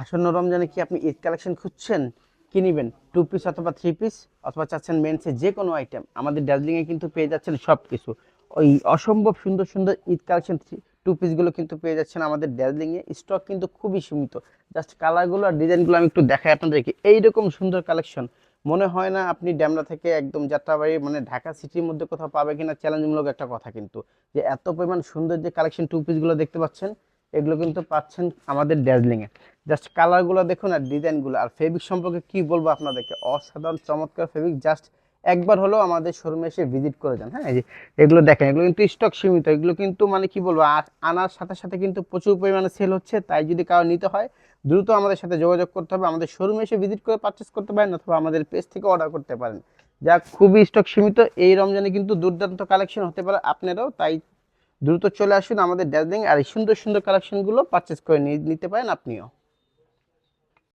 আসন্ন রমজানে কি আপনি ঈদ কালেকশন খুঁজছেন? কি নিবেন? 2 পিস অথবা 3 পিস অথবা চাচ্ছেন মেন্সের যে কোনো আইটেম, আমাদের দার্জিলিংয়ে কিন্তু পেয়ে যাচ্ছেন সবকিছু। ওই অসম্ভব সুন্দর সুন্দর ঈদ কালেকশন 2 পিসগুলো কিন্তু পেয়ে যাচ্ছেন আমাদের দার্জিলিংয়ে। স্টক কিন্তু খুবই সীমিত। জাস্ট কালারগুলো আর ডিজাইনগুলো আমি একটু দেখাই আপনাদেরকে। এইরকম সুন্দর কালেকশন মনে হয় না আপনি ড্যামরা থেকে একদম যাত্রাবাড়ি মানে ঢাকা সিটির মধ্যে কোথাও পাবে কিনা, চ্যালেঞ্জমূলক একটা কথা কিন্তু। যে এত পরিমাণ সুন্দর যে কালেকশন 2 পিসগুলো দেখতে পাচ্ছেন, এগুলো কিন্তু পাচ্ছেন আমাদের দার্জিলিংয়ে। জাস্ট কালারগুলো দেখুন আর ডিজাইনগুলো, আর ফেব্রিক সম্পর্কে কি বলবো আপনাদেরকে, অসাধারণ চমৎকার ফেব্রিক। জাস্ট একবার হলেও আমাদের শোরুমে এসে ভিজিট করে যান। হ্যাঁ, এই যে এগুলো দেখেন, এগুলো কিন্তু স্টক সীমিত। এগুলো কিন্তু মানে কি বলবো, আনার সাথে সাথে কিন্তু প্রচুর পরিমাণে সেল হচ্ছে। তাই যদি কারো নিতে হয় দ্রুত আমাদের সাথে যোগাযোগ করতে হবে। আমাদের শোরুমে এসে ভিজিট করে পারচেস করতে পারেন অথবা আমাদের পেজ থেকে অর্ডার করতে পারেন। যা খুবই স্টক সীমিত। এই রমজানে কিন্তু দুর্দান্ত কালেকশন হতে পারে আপনারাও, তাই দ্রুত চলে আসুন আমাদের দার্জিলিং আর এই সুন্দর সুন্দর কালেকশনগুলো পারচেস করে নিতে পারেন আপনিও।